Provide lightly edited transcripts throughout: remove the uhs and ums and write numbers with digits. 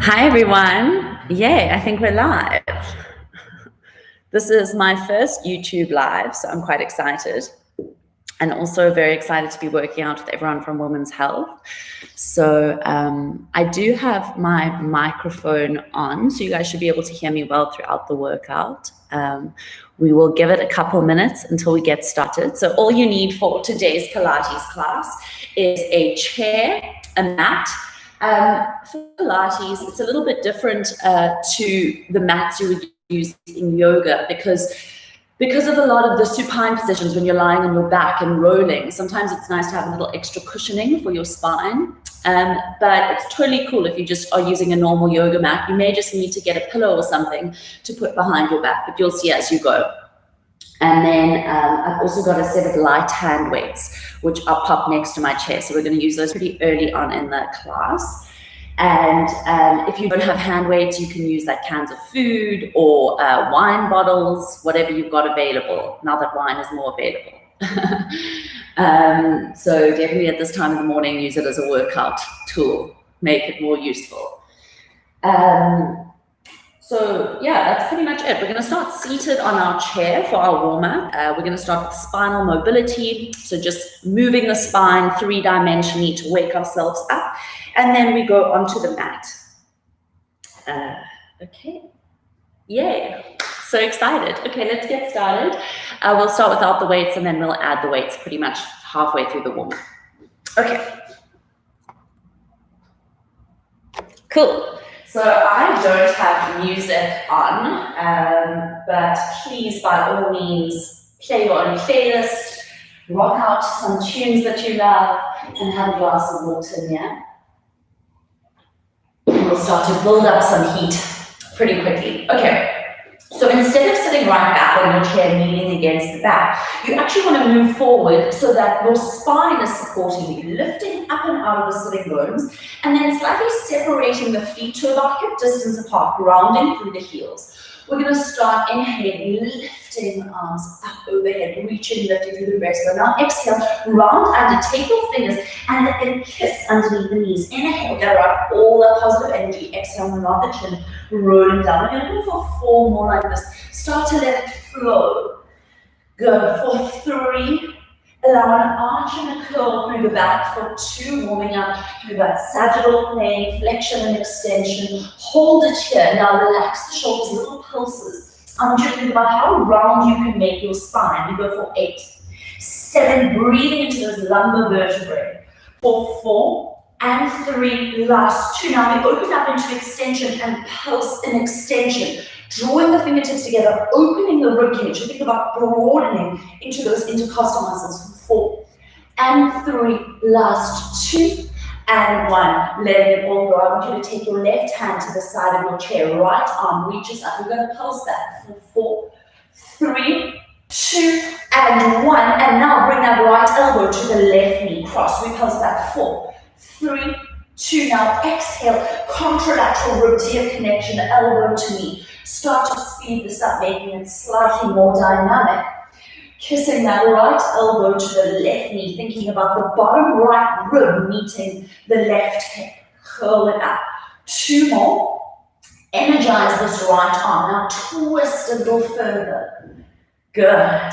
Hi everyone. Yay, I think we're live. This is my first YouTube live, so I'm quite excited. And also very excited to be working out with everyone from Women's Health. So I do have my microphone on, so you guys should be able to hear me well throughout the workout. We will give it a couple minutes until we get started. So all you need for today's Pilates class is a chair, a mat. For Pilates, it's a little bit different to the mats you would use in yoga because of a lot of the supine positions when you're lying on your back and rolling. Sometimes it's nice to have a little extra cushioning for your spine, but it's totally cool if you just are using a normal yoga mat. You may just need to get a pillow or something to put behind your back, but you'll see as you go. And then I've also got a set of light hand weights, which I'll pop next to my chair. So we're going to use those pretty early on in the class. And if you don't have hand weights, you can use like cans of food or wine bottles, whatever you've got available, now that wine is more available. So definitely at this time of the morning, use it as a workout tool, make it more useful. So yeah, that's pretty much it. We're going to start seated on our chair for our warm-up. We're going to start with spinal mobility. So just moving the spine three-dimensionally to wake ourselves up. And then we go onto the mat. Okay. Yay. So excited. Okay, let's get started. We'll start without the weights and then we'll add the weights pretty much halfway through the warm-up. Okay. Cool. So I don't have music on, but please, by all means, play your own playlist, rock out some tunes that you love, and have a glass of water near. We'll start to build up some heat pretty quickly. Okay, so instead of sitting right back on your chair, leaning against the back, you actually want to move forward so that your spine is supporting you, lifting up and out of the sitting bones, and then slightly separating the feet to about hip distance apart, grounding through the heels. We're going to start inhaling, lifting arms up overhead, reaching, lifting through the breastbone. Now exhale, round under, take your fingers and let them kiss underneath the knees. Inhale, gather up all the positive energy. Exhale, nod the chin, rolling down. We're going to go for 4 more like this. Start to let it flow. Go for 3. Allow an arch and a curl through the back for 2, warming up through that sagittal plane, flexion and extension. Hold it here. Now relax the shoulders, little pulses. I want you to think about how round you can make your spine. We go for 8, 7, breathing into those lumbar vertebrae. For 4 and 3, last 2. Now we open up into extension and pulse in extension. Drawing the fingertips together, opening the ribcage. You think about broadening into those intercostal muscles. 4 and 3, last 2 and 1. Letting it all go. I want you to take your left hand to the side of your chair. Right arm reaches up. We're going to pulse that for 4, 3, 2 and 1. And now bring that right elbow to the left knee. Cross. We pulse that 4, 3, 2. Now exhale. Contralateral rib-tib connection, elbow to knee. Start to speed this up, making it slightly more dynamic. Kissing that right elbow to the left knee, thinking about the bottom right rib meeting the left hip. Curl it up. 2 more. Energize this right arm. Now twist a little further. Good.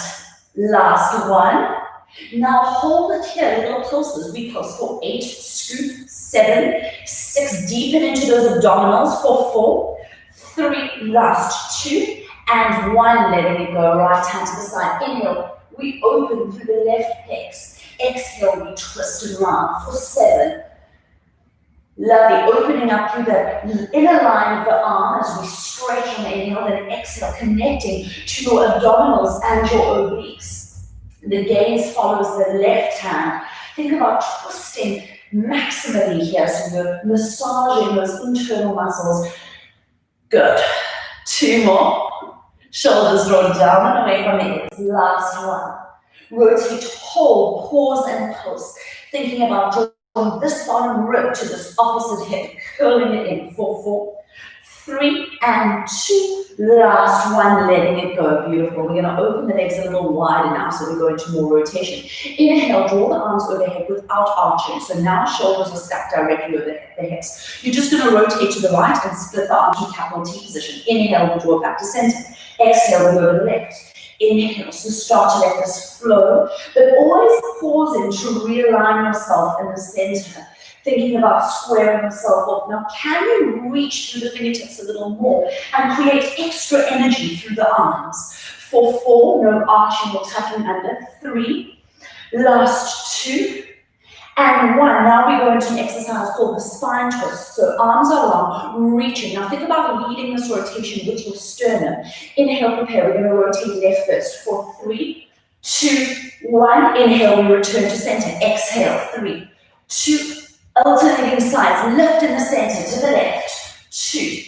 Last 1. Now hold it here, little pulses. We pulse for 8, scoop, 7, 6, deepen into those abdominals for 4, 3, last 2, and 1, letting it go. Right hand to the side. Inhale, we open through the left pecs. Exhale, we twist and round for 7. Lovely, opening up through the inner line of the arm as we stretch on inhale, then exhale, connecting to your abdominals and your obliques. The gaze follows the left hand. Think about twisting maximally here, so you're massaging those internal muscles. Good. 2 more. Shoulders drawn down and away from the hips. Last 1. Rotate, hold, pause and pulse. Thinking about drawing this bottom rib to this opposite hip, curling it in for 4, 3 and 2. Last one, letting it go. Beautiful. We're going to open the legs a little wider now, so we go into more rotation. Inhale, draw the arms overhead without arching. So now shoulders are stacked directly over the hips. You're just going to rotate to the right and split the arms to capital T position. Inhale, we'll draw back to center. Exhale, we'll go to the left. Inhale, so start to let this flow, but always pausing to realign yourself in the center. Thinking about squaring yourself off. Now, can you reach through the fingertips a little more and create extra energy through the arms? For 4, no arching or tucking under. 3, last 2, and 1. Now we go into an exercise called the spine twist. So arms are long, reaching. Now think about leading this rotation with your sternum. Inhale, prepare. We're going to rotate left first. For 3, 2, 1. Inhale, we return to center. Exhale, 3, 2, alternating sides, lift in the center to the left, 2,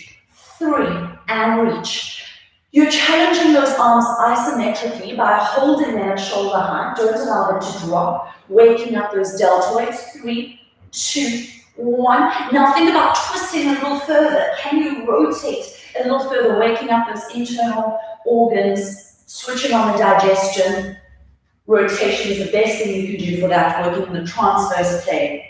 3, and reach. You're challenging those arms isometrically by holding them at shoulder height. Don't allow them to drop, waking up those deltoids, 3, 2, 1. Now think about twisting a little further. Can you rotate a little further, waking up those internal organs, switching on the digestion? Rotation is the best thing you can do for that, working on the transverse plane.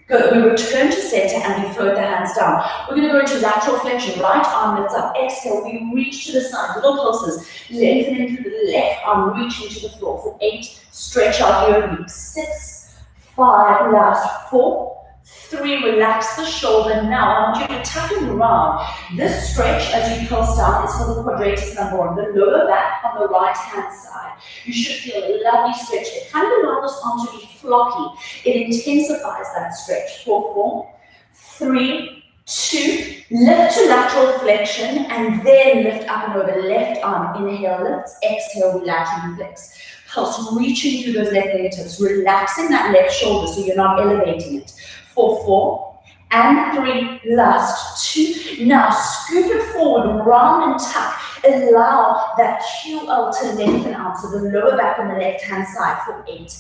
Good. We return to center and we float the hands down. We're going to go into lateral flexion. Right arm lifts up. Exhale. We reach to the side. Little pulses. Lengthening through the left arm, reaching to the floor. For 8, stretch out your obliques. 6, 5, last 4, 3, relax the shoulder. Now I want you to tuck and round. This stretch as you pulse down is for the quadratus number 1, the lower back on the right hand side. You should feel a lovely stretch there. Kind of allow this arm to be floppy. It intensifies that stretch. 4, 3, 2, lift to lateral flexion and then lift up and over. Left arm, inhale, lifts, exhale, laterally flex. Pulse reaching through those left fingertips, relaxing that left shoulder so you're not elevating it. 4, and 3, last 2. Now scoop it forward, round and tuck. Allow that QL to lengthen out, so the lower back on the left-hand side. For 8,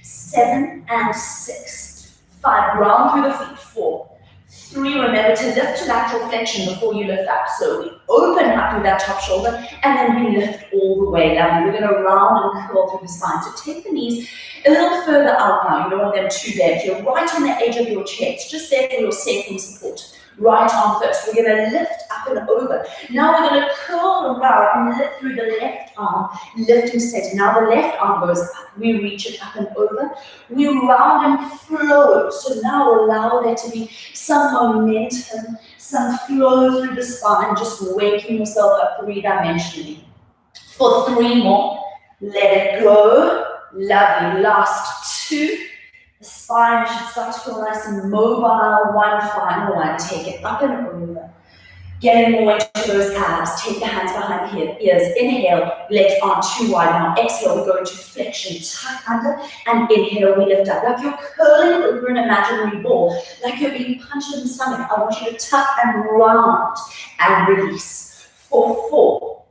7, and 6. 5, round through the feet. 4, 3, remember to lift to lateral flexion before you lift up. So we open up with that top shoulder, and then we lift all the way down. We're going to round and curl through the spine. So take the knees a little further out now. You don't want them too bent. You're right on the edge of your chest, just there for your sacrum support. Right arm first. We're going to lift up and over. Now we're going to curl around and lift through the left arm, lifting center. Now the left arm goes up. We reach it up and over. We round and flow. So now allow there to be some momentum, some flow through the spine, just waking yourself up 3-dimensionally. For 3 more. Let it go. Lovely. Last 2. The spine should start to feel nice and mobile. 1 final one. Take it up and over. Getting more into those abs. Take the hands behind the ears. Inhale, legs aren't too wide now. Exhale, we go into flexion. Tuck under and inhale, we lift up. Like you're curling over an imaginary ball. Like you're being punched in the stomach. I want you to tuck and round and release. For 4.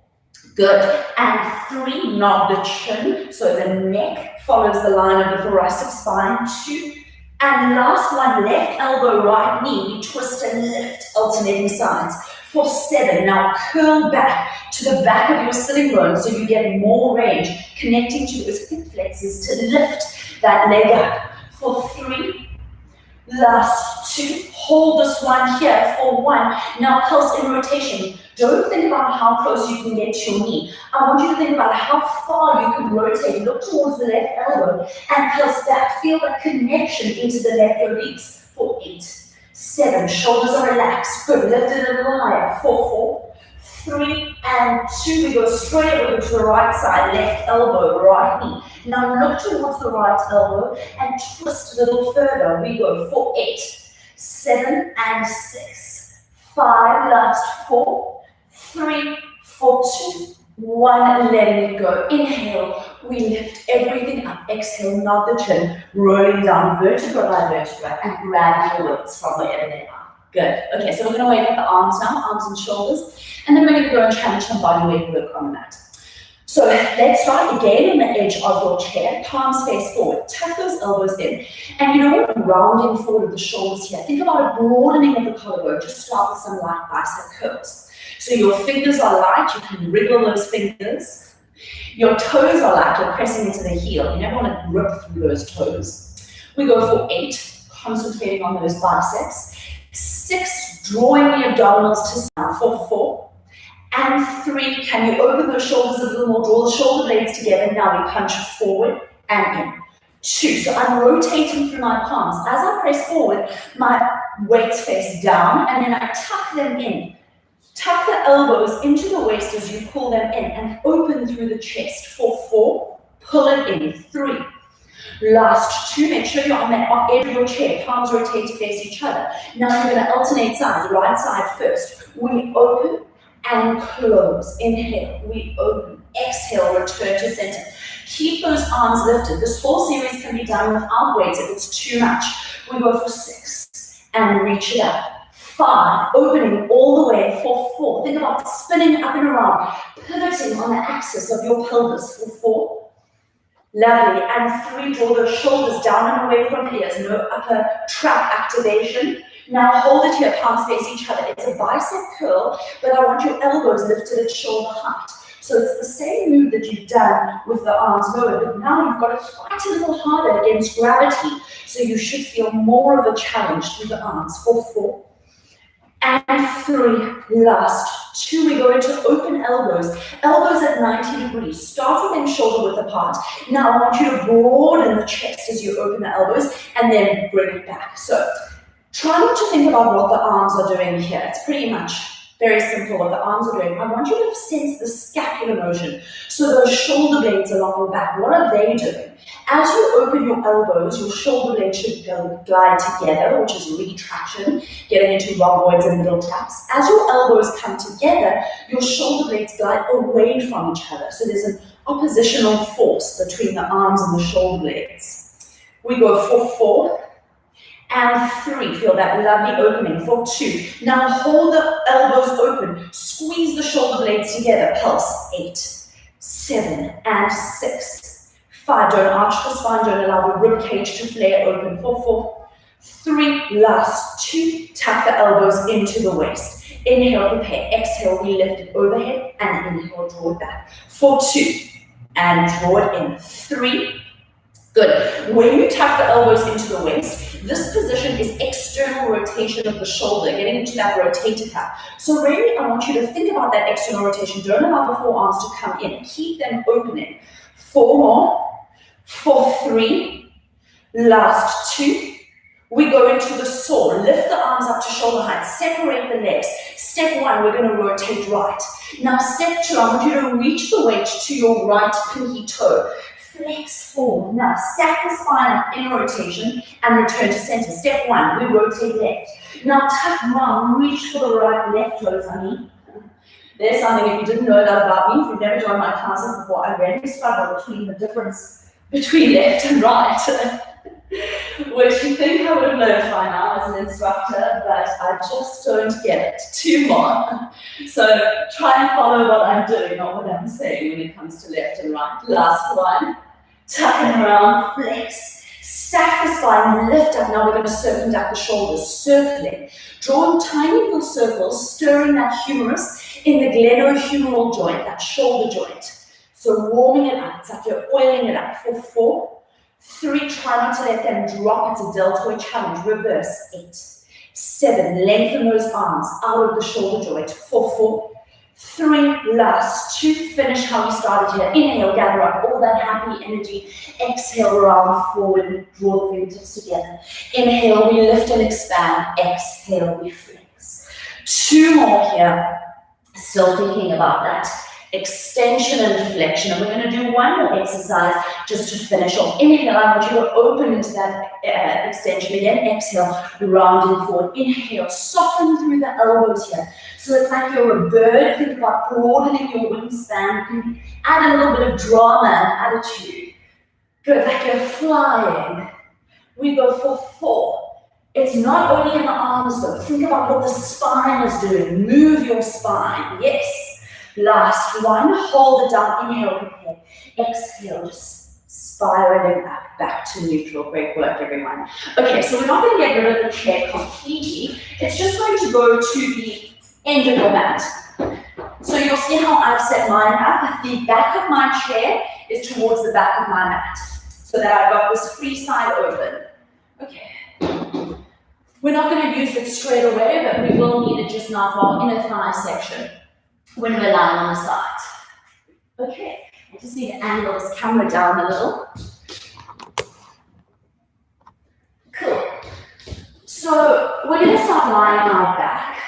Good. And 3, nod the chin. So the neck follows the line of the thoracic spine. 2. And last one, left elbow, right knee. We twist and lift, alternating sides. For 7, now curl back to the back of your sitting bone so you get more range, connecting to those hip flexors to lift that leg up. For 3, last 2, hold this one here. For 1, now pulse in rotation. Don't think about how close you can get to your knee. I want you to think about how far you can rotate. Look towards the left elbow and pulse back. Feel that connection into the left obliques. For 8, 7, shoulders are relaxed. Good, lift it a little higher. 4, 3, and 2. We go straight over to the right side, left elbow, right knee. Now look towards the right elbow and twist a little further. We go for 8, 7, and 6. 5, last 4, 3, 4, 2, 1, letting it go. Inhale, we lift everything up. Exhale, nod the chin, rolling down vertebra by vertebra and grab your weights from wherever they are. Good. Okay, so we're going to wake up the arms now, arms and shoulders, and then we're going to go and challenge some body weight work on the mat. So let's start again on the edge of your chair, palms face forward, tuck those elbows in. And you know what, rounding forward of the shoulders here. Think about a broadening of the collarbone. Just start with some light bicep curls. So your fingers are light, you can wriggle those fingers. Your toes are light, you're pressing into the heel. You never want to rip through those toes. We go for 8, concentrating on those biceps. 6, drawing the abdominals to down for 4. And 3, can you open those shoulders a little more, draw the shoulder blades together. Now we punch forward and in. 2, so I'm rotating through my palms. As I press forward, my weights face down and then I tuck them in. Tuck the elbows into the waist as you pull them in and open through the chest for 4, pull it in, 3. Last 2, make sure you're on that edge of your chair, palms rotate to face each other. Now you're going to alternate sides, right side first. We open and close. Inhale, we open. Exhale, return to center. Keep those arms lifted. This whole series can be done without weights if it's too much. We go for 6 and reach it up. 5, opening all the way for 4. Think about spinning up and around, pivoting on the axis of your pelvis for 4. Lovely. And 3, draw those shoulders down and away from the ears. No upper trap activation. Now hold it here, palms face each other. It's a bicep curl, but I want your elbows lifted at shoulder height. So it's the same move that you've done with the arms lower, but now you've got to fight a little harder against gravity. So you should feel more of a challenge through the arms for 4. And 3, last 2, we go into open elbows. Elbows at 90 degrees. Start with them shoulder width apart. Now I want you to broaden the chest as you open the elbows and then bring it back. So try not to think about what the arms are doing here. It's pretty much very simple what the arms are doing. I want you to sense the scapular motion. So those shoulder blades along your back, what are they doing? As you open your elbows, your shoulder blades should glide together, which is retraction, getting into rhomboids and middle traps. As your elbows come together, your shoulder blades glide away from each other. So there's an oppositional force between the arms and the shoulder blades. We go for 4 and 3. Feel that lovely opening for 2. Now hold the elbows open. Squeeze the shoulder blades together. Pulse. 8, 7, and 6. 5, don't arch the spine, don't allow the rib cage to flare open for 4. 3, last 2, tuck the elbows into the waist. Inhale, prepare. Exhale, we lift it overhead, and inhale, draw it back. For 2, and draw it in. 3, good. When you tuck the elbows into the waist, this position is external rotation of the shoulder, getting into that rotator cuff. So really, I want you to think about that external rotation. Don't allow the forearms to come in. Keep them opening. 4 more. For 3, last 2, we go into the saw. Lift the arms up to shoulder height, separate the legs. Step 1, we're going to rotate right. Now step 2, I want you to reach the weight to your right pinky toe. Flex forward. Now stack the spine up in rotation and return to center. Step 1, we rotate left. Now tuck round, reach for the right left toes, honey. There's something, if you didn't know that about me, if you've never joined my classes before, I really struggle between the difference between left and right, which you think I would have learned by now as an instructor, but I just don't get it. 2 more. So try and follow what I'm doing, not what I'm saying when it comes to left and right. Last one. Tucking around, flex. Stack the spine, lift up. Now we're going to circumduct the shoulders, circling. Draw tiny little circles, stirring that humerus in the glenohumeral joint, that shoulder joint. So warming it up, it's like you're oiling it up for 4. 3, try not to let them drop. It's a deltoid challenge. Reverse. 8, 7, lengthen those arms out of the shoulder joint for 4. 3, last 2, finish how we started here. Inhale, gather up all that happy energy. Exhale, round forward, draw the fingertips together. Inhale, we lift and expand. Exhale, we flex. 2 more here. Still thinking about that. Extension and flexion. And we're going to do one more exercise just to finish off. Inhale, I want you to open into that extension again. Exhale, rounding forward. Inhale, soften through the elbows here. So it's like you're a bird. Think about broadening your wingspan. Add a little bit of drama and attitude. Good, like you're flying. We go for 4. It's not only in the arms though. Think about what the spine is doing. Move your spine. Yes. Last one, hold it down, inhale, prepare. Exhale, just spiraling up, back to neutral. Great work, everyone. Okay, so we're not going to get rid of the chair completely. It's just going to go to the end of your mat. So you'll see how I've set mine up. The back of my chair is towards the back of my mat, so that I've got this free side open. Okay. We're not going to use it straight away, but we will need it just now for our inner thigh section when we're lying on the side. Okay, I just need to angle this camera down a little. Cool. So we're going to start lying on our back,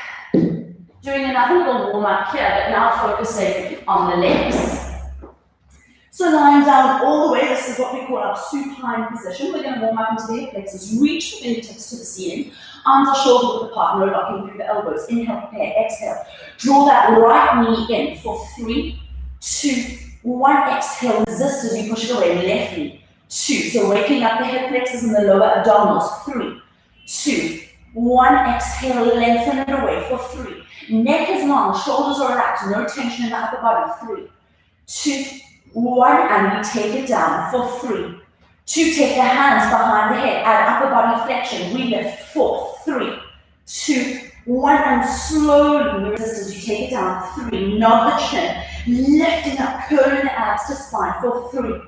doing another little warm up here, but now focusing on the legs. So lying down all the way, this is what we call our supine position. We're going to warm up into the hip flexors, reach the fingertips to the ceiling, arms are shoulder width apart, no locking through the elbows. Inhale, prepare, exhale. Draw that right knee in for 3, 2, 1. Exhale, resist as you push it away. Left knee, 2. So waking up the hip flexors and the lower abdominals. 3, 2, 1. Exhale, lengthen it away for 3. Neck is long, shoulders are relaxed, no tension in the upper body. 3, 2, 1, and we take it down for 3, 2, take the hands behind the head, add upper body flexion, we lift 4, 3, 2, 1, and slowly resist as you take it down. 3, nod the chin, lifting up, curling the abs to spine for 3,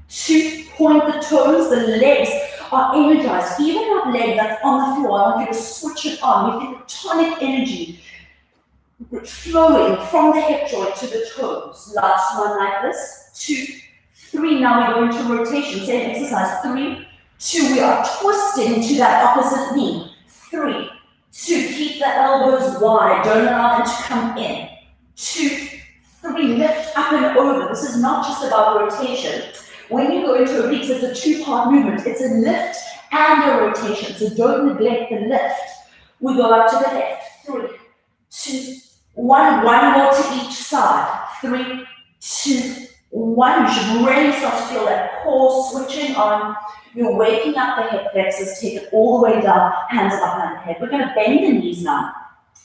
2, point the toes, the legs are energized. Even that leg that's on the floor, I want you to switch it on. You feel the tonic energy flowing from the hip joint to the toes. Last one like this. 2, 3. Now we go into rotation. Same exercise. 3, 2. We are twisting to that opposite knee. 3, 2. Keep the elbows wide. Don't allow them to come in. 2, 3. Lift up and over. This is not just about rotation. When you go into obliques, it's a 2-part movement. It's a lift and a rotation. So don't neglect the lift. We go up to the left. 3, 2, 1. One more to each side. 3, 2, 1. You should really start to feel that core switching on. You're waking up the hip flexors, take it all the way down, hands behind the head. We're going to bend the knees now.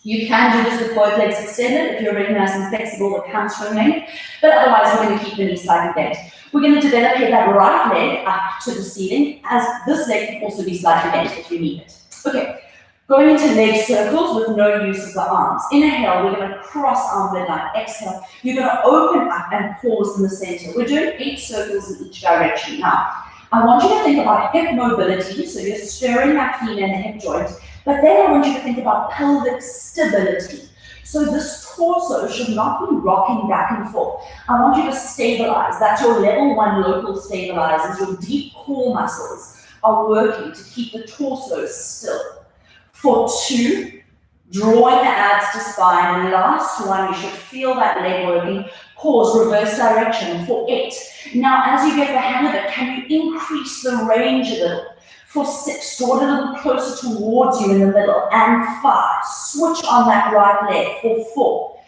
You can do this with both legs extended if you're really nice and flexible with hamstring length, but otherwise we're going to keep the knees slightly bent. We're going to develop that right leg up to the ceiling, as this leg can also be slightly bent if you need it. Okay. Going into leg circles with no use of the arms. Inhale, we're going to cross arm midline. Exhale, you're going to open up and pause in the center. We're doing 8 circles in each direction. Now, I want you to think about hip mobility, so you're stirring that femur in the hip joint, but then I want you to think about pelvic stability. So this torso should not be rocking back and forth. I want you to stabilize. That's your level 1 local stabilizers. Your deep core muscles are working to keep the torso still. For 2, drawing the abs to spine. Last one, you should feel that leg working. Pause, reverse direction. For 8. Now, as you get the hang of it, can you increase the range a little? For 6, draw it a little closer towards you in the middle. And 5, switch on that right leg. For 4.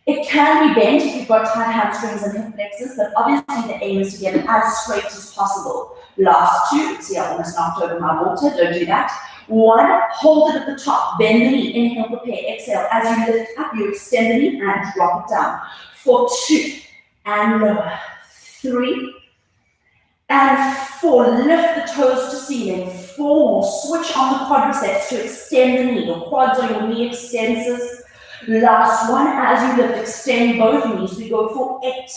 It can be bent if you've got tight hamstrings and hip flexors, but obviously the aim is to get it as straight as possible. Last 2, see I almost knocked over my water, don't do that. 1, hold it at the top, bend the knee, inhale, prepare, exhale. As you lift up, you extend the knee and drop it down. For 2, and lower. 3, and 4, lift the toes to ceiling. 4, switch on the quadriceps to extend the knee. Your quads are your knee extensors. Last one, as you lift, extend both knees. We go for 8,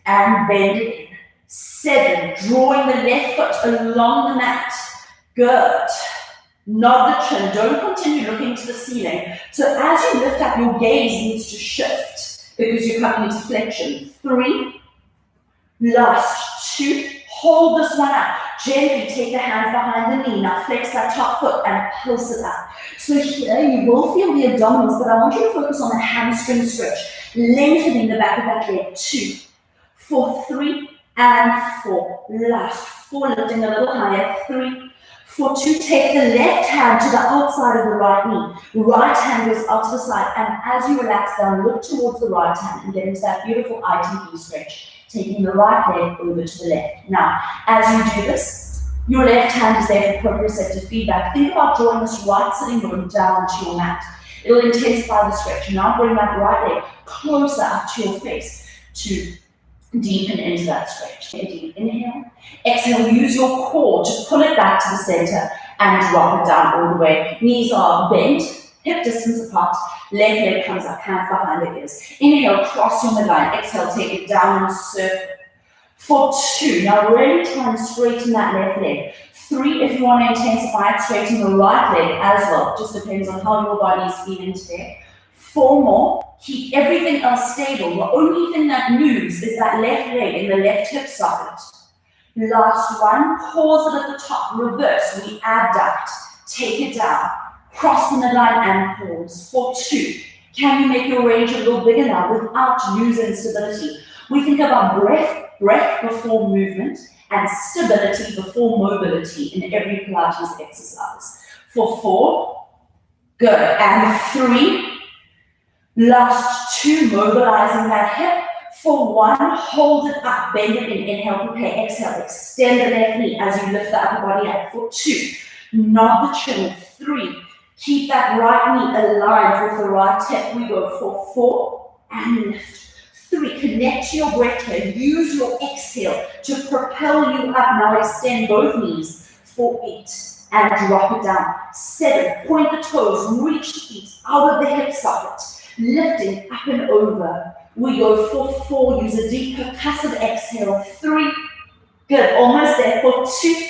and bend it in. 7, drawing the left foot along the mat. Good. Nod the chin, don't continue looking to the ceiling. So as you lift up, your gaze needs to shift because you're coming into flexion. 3, last 2, hold this one up. Gently take the hands behind the knee. Now flex that top foot and pulse it up. So here you will feel the abdominals, but I want you to focus on the hamstring stretch, lengthening the back of that leg. 2, for 3, and 4. Last 4, lifting a little higher. 3, for 2, take the left hand to the outside of the right knee. Right hand goes out to the side, and as you relax down, look towards the right hand and get into that beautiful ITP stretch, taking the right leg over to the left. Now, as you do this, your left hand is there for proprioceptive feedback. Think about drawing this right sitting bone down to your mat. It'll intensify the stretch. Now bring that right leg closer up to your face to deepen into that stretch. Take a deep inhale. Exhale, use your core to pull it back to the center and drop it down all the way. Knees are bent, hip distance apart. Left leg comes up, hands behind the ears. Inhale, cross your midline. Exhale, take it down and circle. For 2, now really try and straighten that left leg. 3, if you want to intensify it, straighten the right leg as well. Just depends on how your body is feeling today. 4 more. Keep everything else stable. The only thing that moves is that left leg in the left hip socket. Last one. Pause it at the top. Reverse. We abduct. Take it down. Cross the midline and pause. For 2. Can you make your range a little bigger now without losing stability? We think about breath before movement, and stability before mobility in every Pilates exercise. For 4, good. And 3, last 2, mobilizing that hip. For 1, hold it up, bend it in, inhale, prepare, exhale, extend the left knee as you lift the upper body up. For 2, nod the chin. 3, keep that right knee aligned with the right hip. We go for 4, and lift. 3, connect to your breath here. Use your exhale to propel you up. Now extend both knees. For 8, and drop it down. 7, point the toes, reach the feet out of the hip socket. Lifting up and over. We go for 4, use a deep percussive exhale. 3, good, almost there. For 2,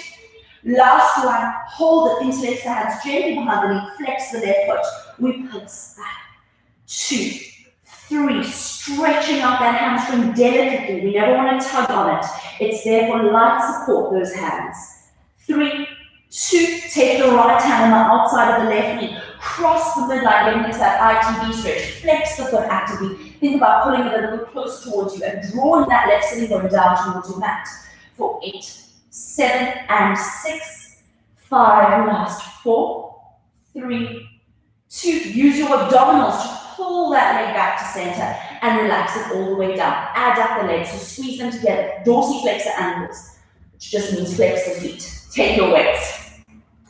last one, hold it, interlace the hands gently behind the knee, flex the left foot. We pulse back. 2, 3, stretching out that hamstring delicately. We never want to tug on it. It's there for light support, those hands. 3, 2, take the right hand on the outside of the left knee. Cross the midline, getting into that ITB stretch. Flex the foot actively. Think about pulling it a little close towards you and drawing that left sitting bone down towards your mat. For 8, 7, and 6, 5, last 4, 3, 2. Use your abdominals to pull that leg back to center and relax it all the way down. Add up the legs, so squeeze them together. Dorsiflexor angles, which just means flex the feet. Take your weights.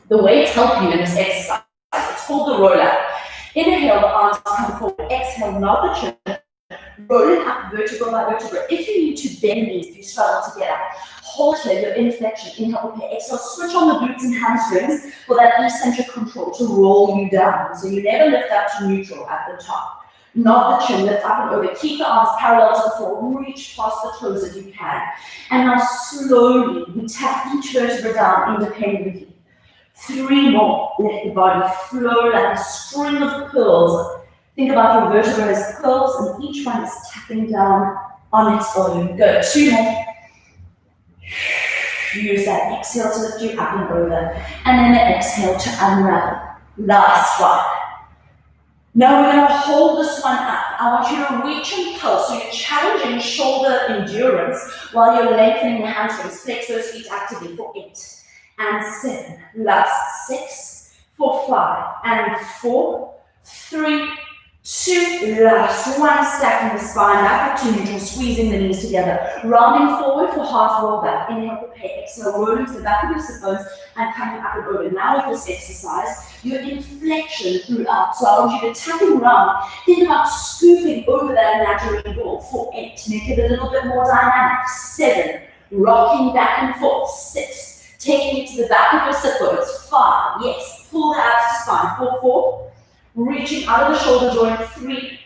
The weights help you in this exercise. It's called the roll up. Inhale, the arms come forward. Exhale, nod the chin. Roll it up vertebra by vertebra. If you need to bend these, if you struggle to get up, hold here, your inflection. Inhale, prepare. Exhale, switch on the glutes and hamstrings for that eccentric control to roll you down. So you never lift up to neutral at the top. Nod the chin, lift up and over. Keep the arms parallel to the floor. Reach past the toes if you can. And now slowly, we tap each vertebra down independently. 3 more. Let the body flow like a string of pearls. Think about your vertebra as pearls, and each one is tapping down on its own. Go. 2 more. Use that exhale to lift you up and over, and then the exhale to unravel. Last one. Now we're going to hold this one up. I want you to reach and pulse. So you're challenging shoulder endurance while you're lengthening the hamstrings. Flex those feet actively for 8 and 7. Last 6. For 5 and 4. 3, 2. Last one. Stacking the spine back up to neutral. Squeezing the knees together. Rounding forward for half roll back. Inhale, prepare. Exhale, rolling to the back of your sit bones and coming up and over. Now with this exercise, your inflection throughout. So I want you to tap and round. Think about scooping over that imaginary ball. For 8, make it a little bit more dynamic. 7, rocking back and forth. 6, taking it to the back of your sit bones. 5, yes, pull the abs to spine. For 4, reaching out of the shoulder joint. 3,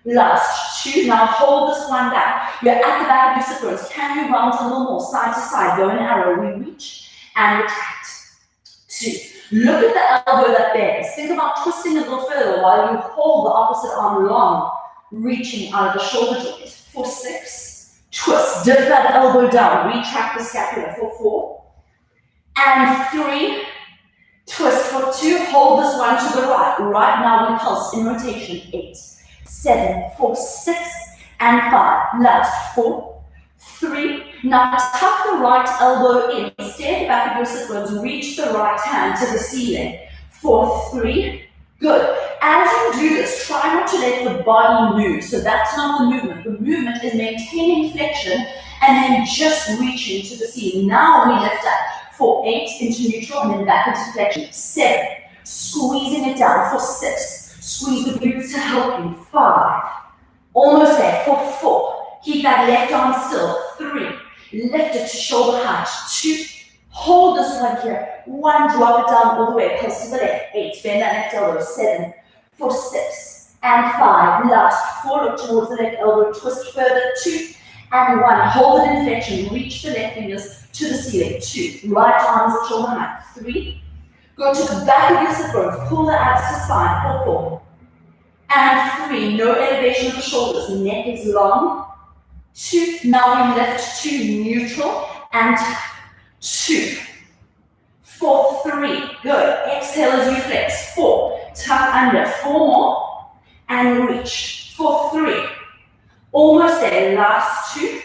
last 2. Now hold this one down. You're at the back of your sit bones. Can you round a little more side to side? Go an arrow. We reach and retract. 2. Look at the elbow that bends. Think about twisting a little further while you hold the opposite arm long, reaching out of the shoulder joint. For 6, twist, dip that elbow down, retract the scapula. For 4 and 3, twist. For 2, hold this one to the right. Right now we pulse in rotation. 8, 7, for 6 and 5. Last 4, 3. Now tuck the right elbow in. Stay at the back of your sit bones. Reach the right hand to the ceiling. For 3. Good. As you do this, try not to let the body move. So that's not the movement. The movement is maintaining flexion and then just reaching to the ceiling. Now we lift up. For 8, into neutral and then back into flexion. 7, squeezing it down. For 6, Squeeze the glutes to help you. 5. Almost there. For 4. Keep that left arm still. 3. Lift it to shoulder height. 2. Hold this one here. 1. Drop it down all the way. Pulse to the left. 8. Bend that left elbow. 7. For 6. And 5. Last. 4. Look towards the left elbow. Twist further. 2. And 1. Hold it in flexion. Reach the left fingers to the ceiling. 2. Right arms at shoulder height. 3. Go to the back of your sit bones. Pull the abs to spine. 4. And 3. No elevation of the shoulders. Neck is long. 2. Now we lift to neutral. And 2. For 3. Good. Exhale as you flex. 4. Tuck under. 4 more. And reach. For 3. Almost there. Last 2.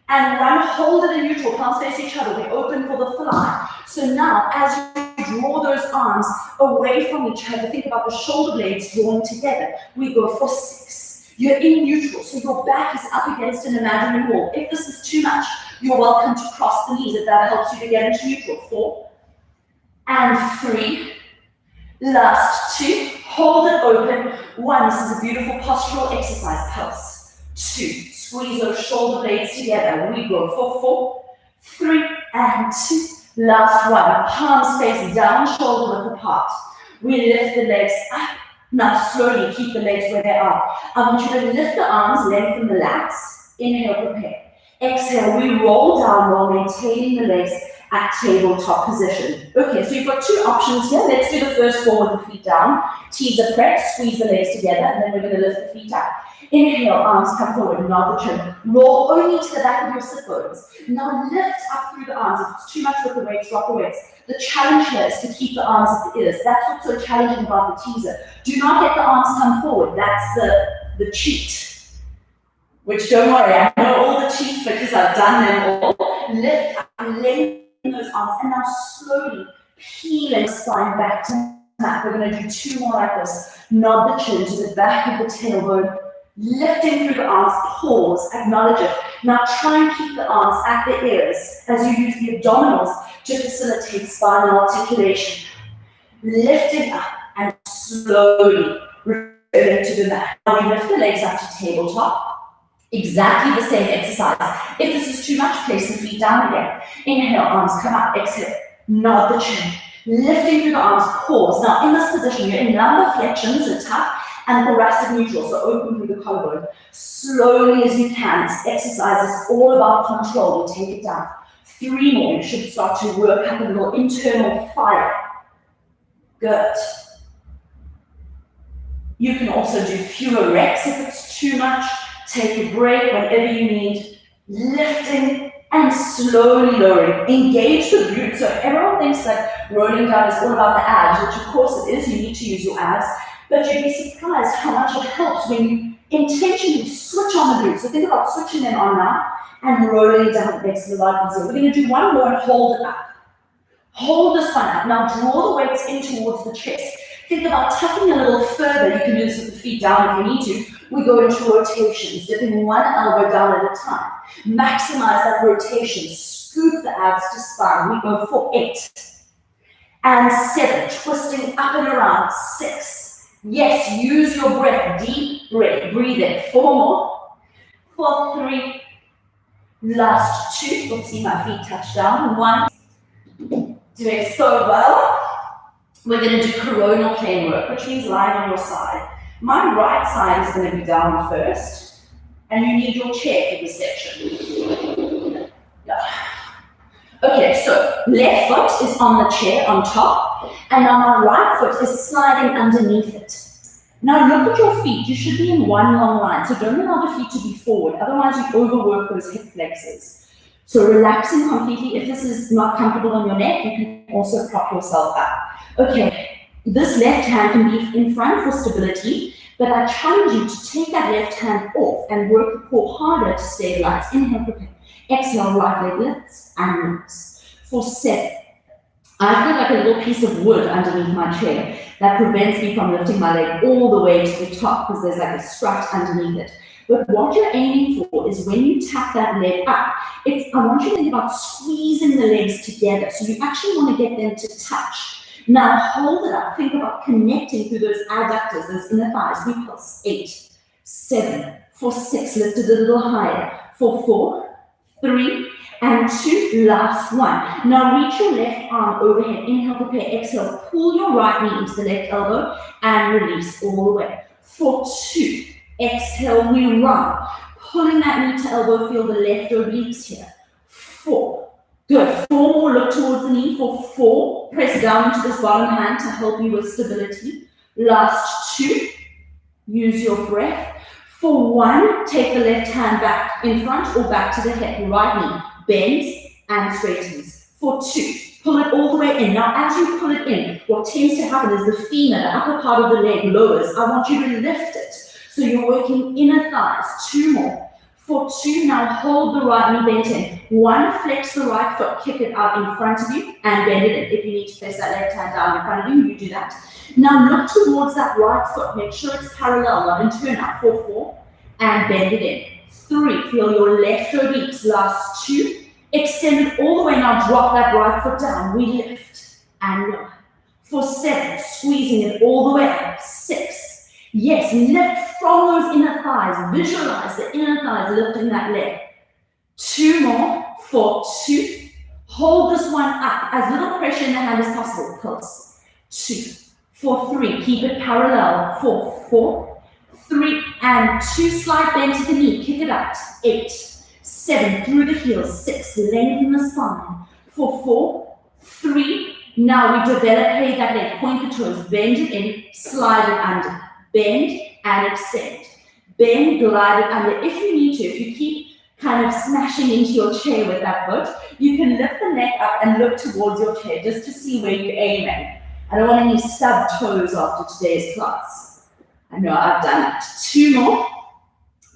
And 1. Hold it in neutral. Palms face each other. We open for the fly. So now, as you draw those arms away from each other, think about the shoulder blades drawn together. We go for 6. You're in neutral, so your back is up against an imaginary wall. If this is too much, you're welcome to cross the knees if that helps you to get into neutral. 4. And 3. Last 2. Hold it open. 1. This is a beautiful postural exercise. Pulse. 2. Squeeze those shoulder blades together. We go for 4. 3. And 2. Last 1. Palms face down, shoulder width apart. We lift the legs up. Now slowly keep the legs where they are. I want you to lift the arms, lengthen the lats. Inhale, prepare. Exhale, we roll down while maintaining the legs at tabletop position. Okay, so you've got 2 options here. Let's do the first 4 with the feet down. Teaser press, squeeze the legs together, and then we're going to lift the feet up. Inhale, arms come forward, nod the chin. Roll only to the back of your sit bones. Now lift up through the arms. If it's too much with the weights, drop the weights. The challenge here is to keep the arms at the ears. That's what's so challenging about the teaser. Do not let the arms come forward. That's the cheat. Which, don't worry, I know all the cheats because I've done them all. Lift up and lengthen those arms. And now slowly peeling the spine back to mat. We're going to do 2 more like this. Nod the chin to the back of the tailbone. Lifting through the arms, pause, acknowledge it. Now try and keep the arms at the ears as you use the abdominals to facilitate spinal articulation. Lifting up and slowly returning to the mat. Now we lift the legs up to tabletop. Exactly the same exercise. If this is too much, place the feet down again. Inhale, arms come up, exhale, nod the chin. Lifting through the arms, pause. Now in this position, you're in lumbar flexion, so tuck, and thoracic neutral, so open through the collarbone. Slowly as you can. This exercise is all about control. We'll take it down. 3 more. You should start to work up a little internal fire. Good. You can also do fewer reps if it's too much. Take a break whenever you need. Lifting and slowly lowering. Engage the glutes. So everyone thinks that rolling down is all about the abs, which of course it is. You need to use your abs. But you'd be surprised how much it helps when you intentionally switch on the glutes. So think about switching them on now and rolling down the legs to the right. So we're going to do 1 more and hold it up. Hold this one up. Now draw the weights in towards the chest. Think about tucking a little further. You can do this with the feet down if you need to. We go into rotations, dipping 1 elbow down at a time. Maximize that rotation. Scoop the abs to spine. We go for 8. And 7. Twisting up and around. 6. Yes, use your breath. Deep breath. Breathe in. 4 more. For 3. Last 2. Oopsie, my feet touch down. 1. Doing so well. We're going to do coronal plane work, which means lying on your side. My right side is going to be down first, and you need your chair for this section. Yeah. Okay, so left foot is on the chair on top, and now my right foot is sliding underneath it. Now look at your feet. You should be in one long line, so don't allow the feet to be forward, otherwise you overwork those hip flexors. So relaxing completely. If this is not comfortable on your neck, you can also prop yourself up. Okay, this left hand can be in front for stability, but I challenge you to take that left hand off and work the core harder to stabilize. Inhale, prepare. Exhale, right leg lifts and lifts. For 7. I've got like a little piece of wood underneath my chair that prevents me from lifting my leg all the way to the top because there's like a strut underneath it. But what you're aiming for is when you tap that leg up, I want you to think about squeezing the legs together. So you actually want to get them to touch. Now hold it up. Think about connecting through those adductors, those inner thighs. We pulse. 8, 7, for 6. Lift it a little higher. For 4, 3, and 2. Last one. Now reach your left arm overhead. Inhale, prepare, exhale. Pull your right knee into the left elbow and release all the way. For 2, exhale, we run. Pulling that knee to elbow, feel the left obliques here. 4, good. 4 more, look towards the knee. For 4, press down into this bottom hand to help you with stability. Last 2, use your breath. For 1, take the left hand back in front or back to the hip. Right knee bends and straightens. For 2, pull it all the way in. Now, as you pull it in, what tends to happen is the femur, the upper part of the leg, lowers. I want you to lift it. So you're working inner thighs. 2 more. For 2, now hold the right knee bent in. 1, flex the right foot, kick it out in front of you and bend it in. If you need to place that left hand down in front of you, you do that. Now look towards that right foot. Make sure it's parallel, not in turn out. For 4, and bend it in. 3, feel your left obliques. Last 2, extend it all the way. Now drop that right foot down. We lift and lower. For 7, squeezing it all the way up. 6, yes, lift from those inner thighs. Visualize the inner thighs lifting that leg. 2 more. For 2, hold this one up. As little pressure in the hand as possible. Pulse. 2. For 3, keep it parallel. For 4, 3, and 2, slight bend to the knee. Kick it out. 8, 7, through the heels. 6, lengthen the spine. For 4, 3, now we develop, hey, that leg. Point the toes. Bend it in. Slide it under. Bend and extend. Bend, glide it under. If you need to, if you keep kind of smashing into your chair with that foot, you can lift the neck up and look towards your chair just to see where you're aiming. I don't want any stub toes after today's class. I know I've done it. 2 more.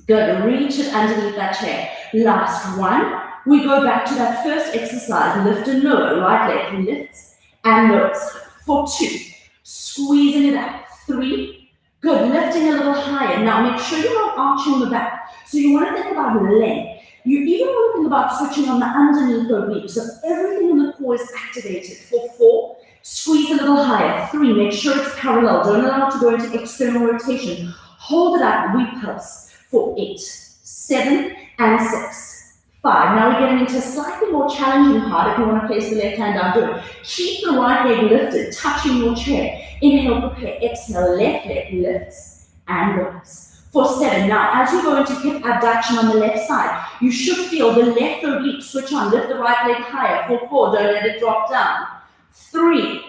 Good. Reach it underneath that chair. Last one. We go back to that first exercise. Lift and lower. Right leg lifts and lowers. For 2. Squeezing it up. 3. Good. Lifting a little higher. Now make sure you're not arching the back. So you want to think about length. You even want to think about switching on the underneath oblique. So everything in the core is activated. For 4. Squeeze a little higher. 3, make sure it's parallel. Don't allow it to go into external rotation. Hold it up. We pulse. For 8, 7, and 6, 5. Now we're getting into a slightly more challenging part. If you want to place the left hand down, do it. Keep the right leg lifted, touching your chair. Inhale, prepare. Exhale, left leg lifts and lowers. For 7. Now, as you go into hip abduction on the left side, you should feel the left oblique switch on. Lift the right leg higher. For 4, don't let it drop down. 3,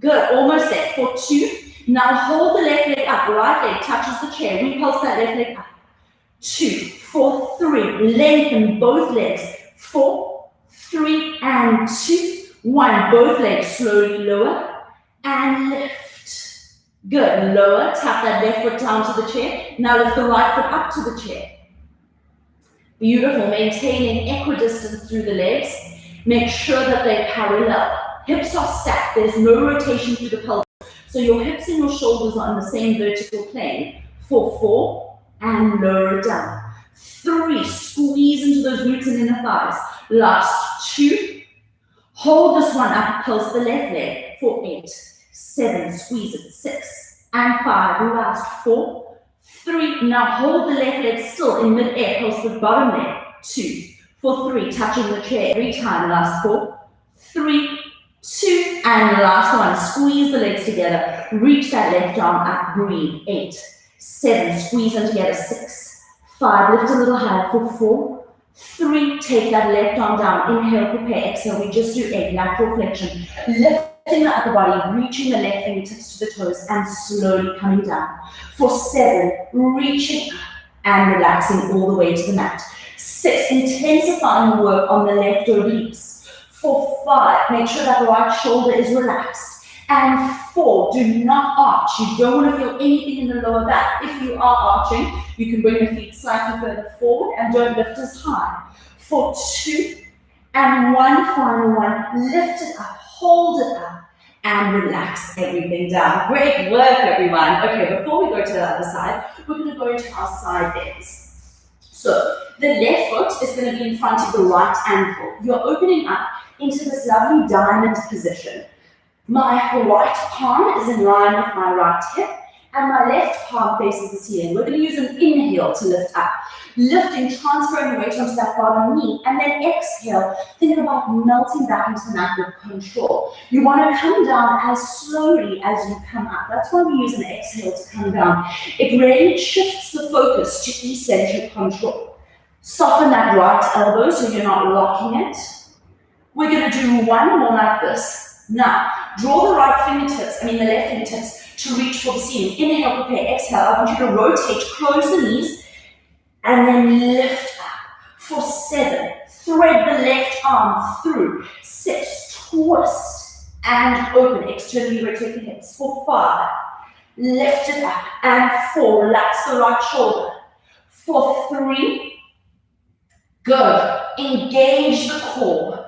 good, almost there. For 2, now hold the left leg up, right leg touches the chair, repulse that left leg up. 2, for 3, lengthen both legs. 4, 3, and 2, 1, both legs slowly lower and lift. Good, lower, tap that left foot down to the chair. Now lift the right foot up to the chair. Beautiful, maintaining equidistance through the legs. Make sure that they're parallel. Hips are stacked, there's no rotation through the pelvis. So your hips and your shoulders are on the same vertical plane. For 4, and lower it down. 3, squeeze into those glutes and inner thighs. Last 2, hold this one up, pulse the left leg. For 8, 7, squeeze it. 6, and 5, last 4, 3, now hold the left leg still in mid-air, pulse the bottom leg. 2, for 3, touching the chair every time. Last 4, 3, 2, and the last one. Squeeze the legs together. Reach that left arm up. Breathe. 8, 7, squeeze them together. 6, 5, lift a little higher. For 4, 3, take that left arm down. Inhale, prepare, exhale. We just do 8, lateral flexion. Lifting the upper body, reaching the left fingertips to the toes, and slowly coming down. For 7, reaching up and relaxing all the way to the mat. 6, intensifying the work on the left obliques. For 5, make sure that the right shoulder is relaxed. And 4, do not arch. You don't want to feel anything in the lower back. If you are arching, you can bring the feet slightly further forward and don't lift as high. For 2, and 1 final one, lift it up, hold it up, and relax everything down. Great work, everyone. Okay, before we go to the other side, we're going to go into our side bends. So the left foot is going to be in front of the right ankle. You're opening up into this lovely diamond position. My right palm is in line with my right hip, and my left palm faces the ceiling. We're going to use an inhale to lift up. Lifting, transferring weight onto that bottom knee, and then exhale. Think about melting back into the mat with control. You want to come down as slowly as you come up. That's why we use an exhale to come down. It really shifts the focus to eccentric control. Soften that right elbow so you're not locking it. We're going to do one more like this. Now, draw the left fingertips to reach for the ceiling. Inhale, prepare, exhale. I want you to rotate, close the knees, and then lift up for 7. Thread the left arm through. 6. Twist and open. Externally rotate the hips. For 5. Lift it up. And 4. Relax the right shoulder. For 3. Good. Engage the core.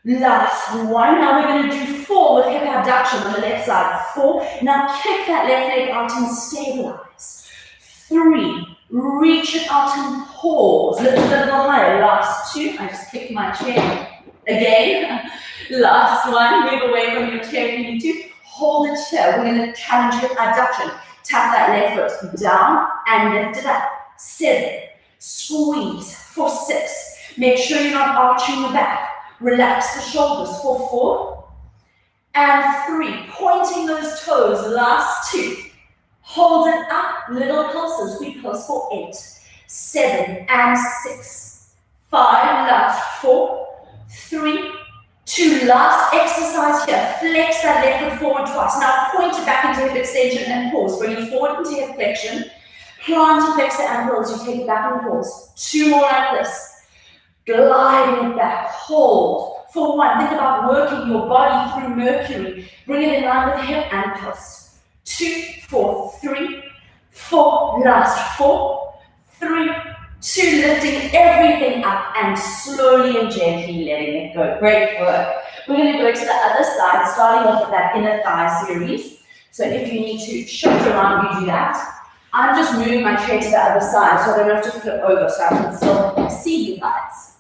Last 1. Now we're going to do 4 with hip abduction on the left side. 4. Now kick that left leg out and stabilize. 3. Reach it out and pause. Lift it a little higher. Last 2. I just kicked my chair. Again. Last 1. Move away from your chair if you need to. Hold the chair. We're going to challenge hip abduction. Tap that left foot down and lift it up. 7. Squeeze. For 6. Make sure you're not arching the back. Relax the shoulders. For 4. And 3. Pointing those toes. Last 2. Hold it up, little pulses. We pulse for 8, 7, and 6. 5, last 4, 3, 2. Last exercise here. Flex that left foot forward twice. Now point it back into hip extension and pause. Bring it forward into hip flexion. Plant to flex the ankle as you take it back and pause. 2 more like this. Gliding it back. Hold. For 1, think about working your body through Mercury. Bring it in line with hip and pulse. 2, 4, 3, 4, last 4, 3, 2, lifting everything up and slowly and gently letting it go. Great work. We're going to go to the other side, starting off with that inner thigh series. So if you need to shift around, you do that. I'm just moving my chair to the other side so I don't have to flip over so I can still see you guys.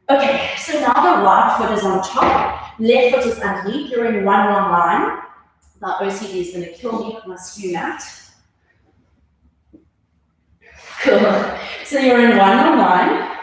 Okay, so now the right foot is on top, left foot is underneath. You're in one long line. Now OCD is going to kill me with my skew mat. Cool. So you're in one long line.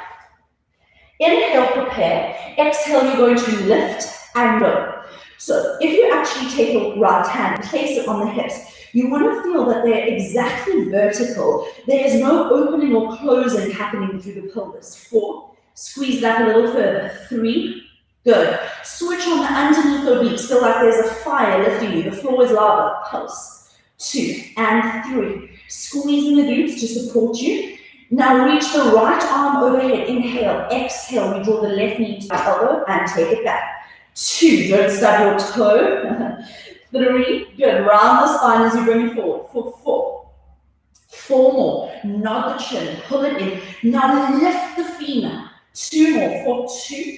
Inhale, prepare. Exhale, you're going to lift and go. So if you actually take your right hand and place it on the hips, you want to feel that they're exactly vertical. There is no opening or closing happening through the pelvis. 4. Squeeze back a little further. 3. Good. Switch on the underneath obliques. Feel like there's a fire lifting you. The floor is lava. Pulse. 2 and 3. Squeezing the glutes to support you. Now reach the right arm overhead. Inhale. Exhale. We draw the left knee to the elbow and take it back. 2. Don't stub your toe. 3. Good. Round the spine as you bring it forward. For 4. 4 more. Nod the chin. Pull it in. Now lift the femur. 2 more. For 2.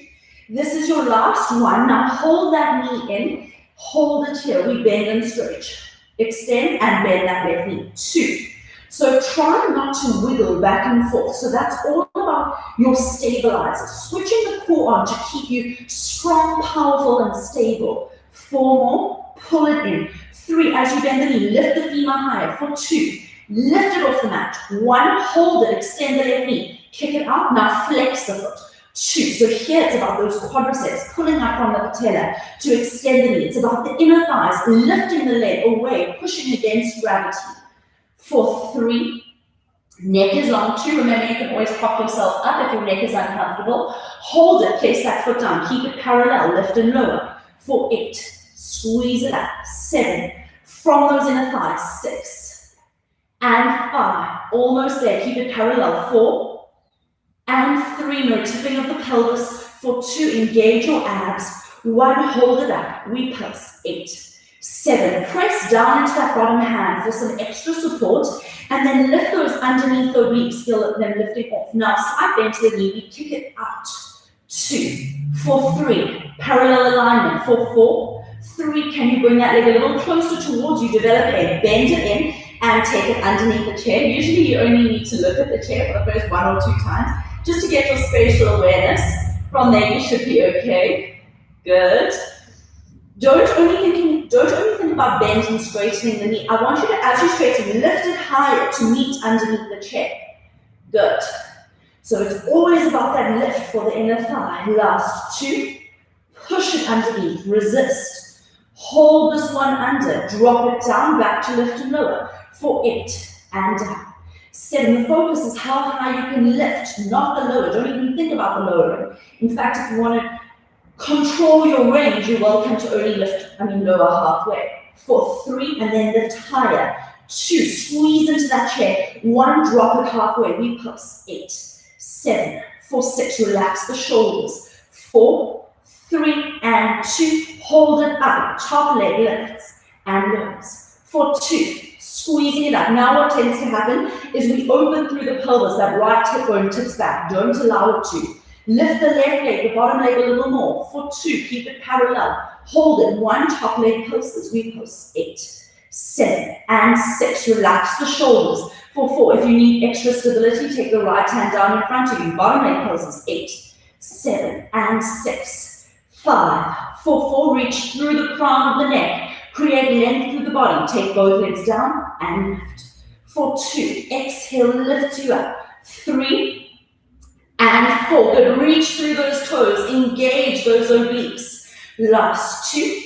This is your last one. Now hold that knee in. Hold it here. We bend and stretch. Extend and bend that left knee. 2. So try not to wiggle back and forth. So that's all about your stabilizer. Switching the core on to keep you strong, powerful, and stable. 4 more. Pull it in. 3. As you bend the knee, lift the femur higher. For 2. Lift it off the mat. 1. Hold it. Extend the left knee. Kick it out. Now flex the foot. 2. So here it's about those quadriceps, pulling up from the patella to extend the knee. It's about the inner thighs, lifting the leg away, pushing against gravity. For 3, neck is long. 2, remember you can always pop yourself up if your neck is uncomfortable. Hold it, place that foot down, keep it parallel, lift and lower. For 8, squeeze it up. 7, from those inner thighs. 6 and 5, almost there, keep it parallel. 4 and 3, no tipping of the pelvis. For 2, engage your abs. 1, hold it up. We pulse. 8, 7, press down into that bottom hand for some extra support, and then lift those underneath the obliques, feel them lifting off. Now side bend to the knee, we kick it out. 2, for 3, parallel alignment. For 4, 3, can you bring that leg a little closer towards you, develop a bend it in, and take it underneath the chair. Usually you only need to look at the chair for the first 1 or 2 times, just to get your spatial awareness. From there, you should be okay. Good. Don't only think about bend and straightening the knee. I want you to, as you straighten, lift it higher to meet underneath the chair. Good. So it's always about that lift for the inner thigh. Last 2. Push it underneath. Resist. Hold this one under. Drop it down, back to lift and lower. For 8. And down. 7. The focus is how high you can lift, not the lower. Don't even think about the lowering. In fact, if you want to control your range, you're welcome to only lower halfway. For 3, and then lift higher. 2, squeeze into that chair. 1, drop it halfway. We pulse. 8, 7, for 6, relax the shoulders. 4, 3, and 2, hold it up. Top leg lifts and lowers. For 2, squeezing it up. Now what tends to happen is we open through the pelvis. That right hip bone tips back. Don't allow it to. Lift the left leg, the bottom leg a little more. For 2, keep it parallel. Hold it. 1, top leg pulses. We pulse. 8, 7, and 6. Relax the shoulders. For 4, if you need extra stability, take the right hand down in front of you. Bottom leg pulses. 8, 7, and 6. 5. For 4, reach through the crown of the neck. Create length through the body. Take both legs down and lift. For 2, exhale, lift you up. 3, and 4. Good. Reach through those toes. Engage those obliques. Last 2.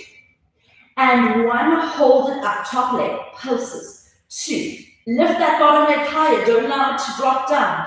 And 1. Hold it up. Top leg. Pulses. 2. Lift that bottom leg higher. Don't allow it to drop down.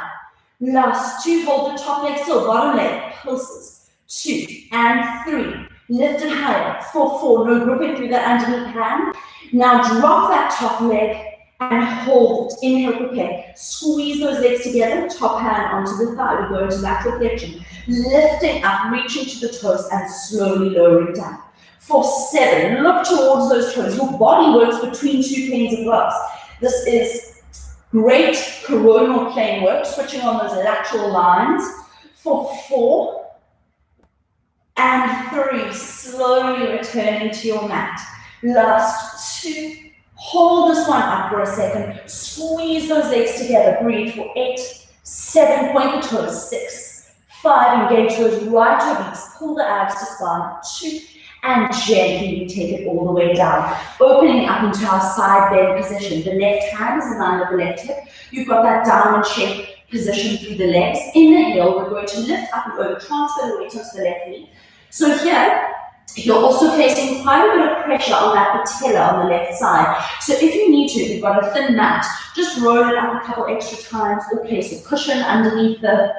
Last 2. Hold the top leg still. Bottom leg. Pulses. 2. And 3. Lift it higher. For 4. No gripping through that underneath hand. Now drop that top leg and hold it. Inhale, prepare. Squeeze those legs together. Top hand onto the thigh. We go into lateral flexion. Lifting up, reaching to the toes and slowly lowering down. For 7, look towards those toes. Your body works between 2 panes of glass. This is great coronal plane work, switching on those lateral lines. For 4 and 3, slowly returning to your mat. Last 2. Hold this one up for a second. Squeeze those legs together. Breathe for 8, 7, point the toes. 6, 5, engage those right obliques. Pull the abs to spine. 2, and gently take it all the way down. Opening up into our side bend position. The left hand is in line with the left hip. You've got that diamond shape position through the legs. Inhale, we're going to lift up and over. Transfer the weight onto the left knee. So here, you're also placing quite a bit of pressure on that patella on the left side. So if you need to, if you've got a thin mat, just roll it up a couple extra times or place a cushion underneath the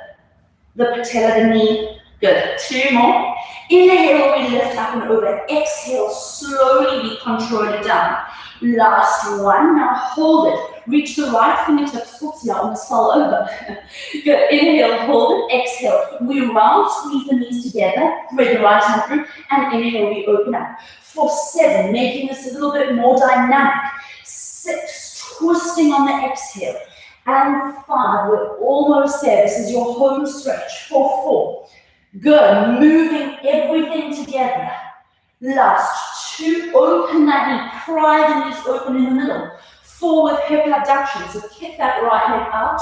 patella, the knee. Good. 2 more. Inhale, we lift up and over. Exhale, slowly we control it down. Last 1. Now hold it. Reach the right fingertips. Oops, yeah, almost fell over. Good. Inhale, hold it. Exhale. We round, squeeze the knees together. Thread the right hand through. And inhale, we open up. For 7, making this a little bit more dynamic. 6, twisting on the exhale. And 5, we're almost there. This is your home stretch. For 4. Good. Moving everything together. Last 2. Open that knee. Pry the knees open in the middle. 4 with hip abduction. So kick that right leg out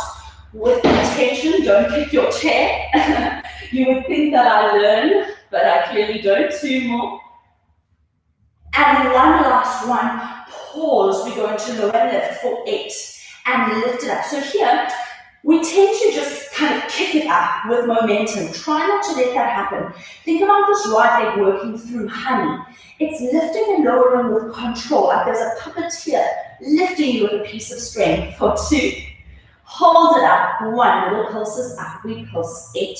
with intention. Don't kick your chair. You would think that I learn, but I clearly don't. 2 more. And 1 last one. Pause. We go into lower lift for 8. And lift it up. So here, we tend to just kind of kick it up with momentum. Try not to let that happen. Think about this right leg working through honey. It's lifting and lowering with control, like there's a puppeteer lifting you with a piece of string. For 2. Hold it up. 1, little pulses up. We pulse. 8,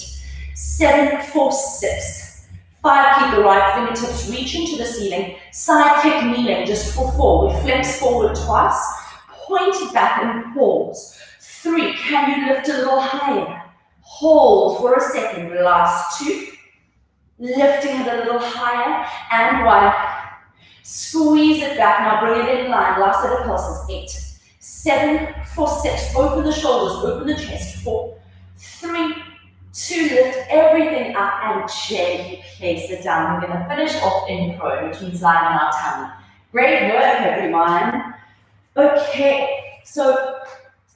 7, for 6. 5, keep the right fingertips reaching to the ceiling. Side kick, kneeling, just for 4. We flex forward twice. Point it back and pause. 3, can you lift a little higher? Hold for a second. Last 2. Lifting it a little higher. And 1. Squeeze it back. Now bring it in line. Last set of pulses. 8, 7, for 6. Open the shoulders. Open the chest. 4, 3, 2. Lift everything up and gently place it down. We're going to finish off in prone, which means lying on our tummy. Great work, everyone. Okay, so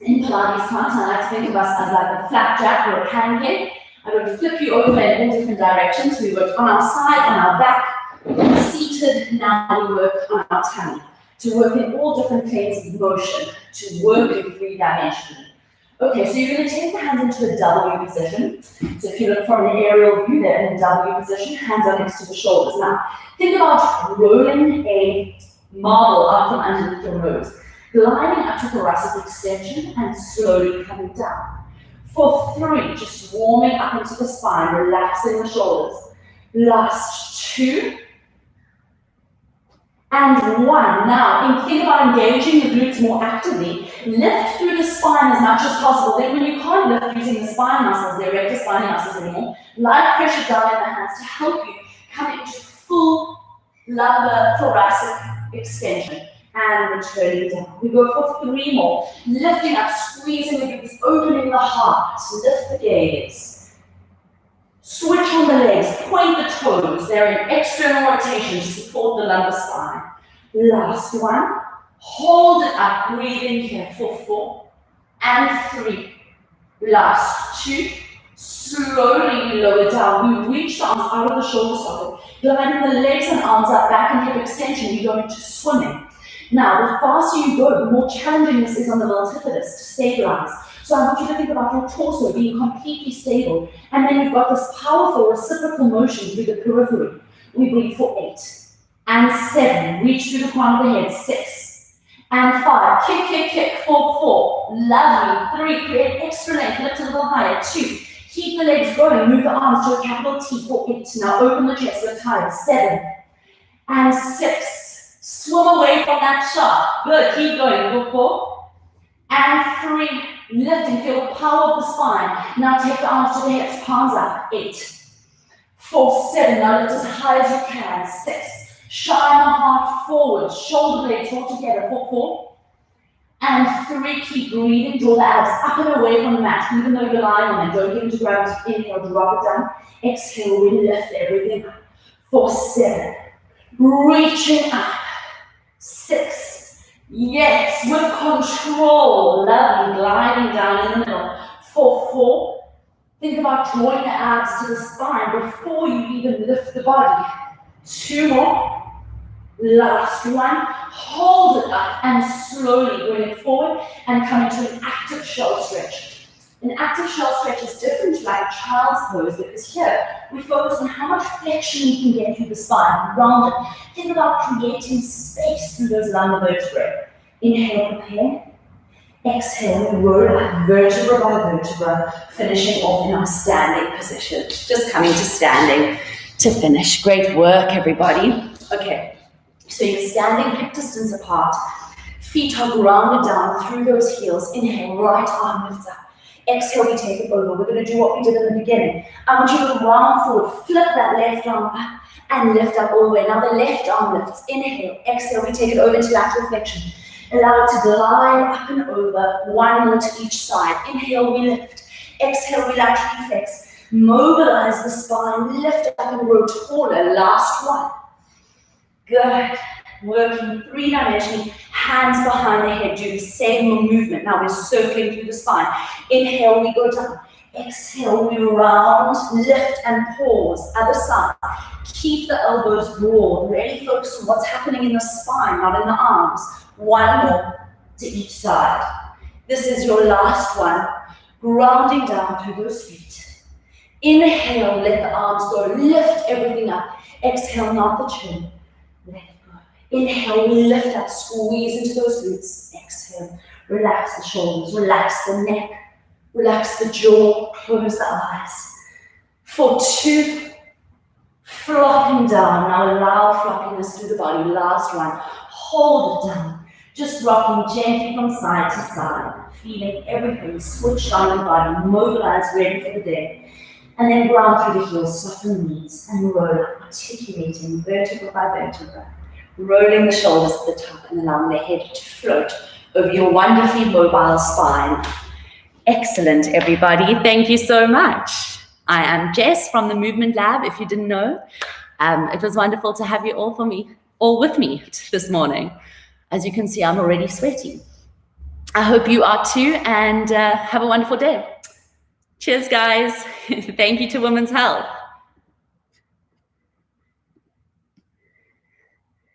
in Pilates class, I like to think of us as like a flapjack or a pancake. I'm going to flip you over in all different directions. We work on our side, on our back, seated glutes, now we work on our tummy, to work in all different planes of motion, to work in 3-dimensionally. Okay, so you're going to take the hands into a W position. So if you look from an aerial view, they're in a W position, hands are next to the shoulders. Now, think about rolling a marble up from underneath your nose, gliding up to thoracic extension and slowly coming down. For 3, just warming up into the spine, relaxing the shoulders. Last 2. And 1. Now, think about engaging the glutes more actively. Lift through the spine as much as possible. Then when you can't lift using the spine muscles, the erector spinae muscles anymore, light pressure down in the hands to help you come into full lumbar thoracic extension. And returning down. We go for 3 more. Lifting up, squeezing the glutes, opening the heart. Lift the gaze. Switch on the legs, point the toes. They're in external rotation to support the lumbar spine. Last one. Hold it up, breathing here for 4 and 3. Last 2. Slowly lower down. We reach the arms out of the shoulder socket. Gliding the legs and arms up, back and hip extension. We go into swimming. Now, the faster you go, the more challenging this is on the multifidus to stabilize. So I want you to think about your torso being completely stable. And then you've got this powerful reciprocal motion through the periphery. We breathe for 8 and 7. Reach through the crown of the head. 6 and 5. Kick, kick, kick for 4. Lovely. 3. Create extra length. Lift a little higher. 2. Keep the legs going. Move the arms to a capital T for 8. Now open the chest. Lift higher. 7 and 6. Swim away from that shark. Good, keep going. 4 and 3. Lifting, feel the power of the spine. Now take the arms to the hips, palms up. 8, 4, 7. Now lift as high as you can. 6. Shine the heart forward. Shoulder blades all together. 4 and 3. Keep breathing. Draw the abs up and away from the mat, even though you're lying on it. Don't get into gravity. Inhale, drop it down. Exhale, we lift everything up. 4, 7. Reaching up. 6. Yes, with control. Lovely. Gliding down in the middle. 4. Think about drawing the abs to the spine before you even lift the body. 2 more. Last one. Hold it up and slowly bring it forward and come into an active shell stretch. An active shell stretch is different to like child's pose because here we focus on how much flexion we can get through the spine, round it. Think about creating space through those lumbar vertebrae. Inhale, prepare. Exhale, roll up vertebra by vertebra, finishing off in our standing position. Just coming to standing to finish. Great work, everybody. Okay, so you're standing hip distance apart. Feet are grounded down through those heels. Inhale, right arm lifts up. Exhale, we take it over. We're going to do what we did in the beginning. I want you to round forward, flip that left arm up and lift up all the way. Now the left arm lifts. Inhale, exhale, we take it over to lateral flexion. Allow it to glide up and over, 1 more to each side. Inhale, we lift. Exhale, we laterally flex. Mobilize the spine, lift up and grow taller. Last one. Good. Working 3-dimensionally, hands behind the head, do the same movement. Now we're circling through the spine. Inhale, we go down. Exhale, we round, lift and pause. Other side. Keep the elbows broad. Really focus on what's happening in the spine, not in the arms. 1 more to each side. This is your last one. Grounding down through those feet. Inhale, let the arms go. Lift everything up. Exhale, not the chin. Let it go. Inhale, we lift up, squeeze into those glutes. Exhale, relax the shoulders, relax the neck, relax the jaw, close the eyes. For 2, flopping down. Now allow floppiness through the body. Last one, hold it down. Just rocking gently from side to side, feeling everything switched on in the body, mobilized, ready for the day. And then ground through the heels, soften the knees, and roll up, articulating vertebra by vertebra. Rolling the shoulders to the top and allowing the head to float over your wonderfully mobile spine. Excellent, everybody. Thank you so much. I am Jess from the Movement Lab, if you didn't know. It was wonderful to have you all with me this morning. As you can see, I'm already sweaty. I hope you are too, and have a wonderful day. Cheers, guys. Thank you to Women's Health.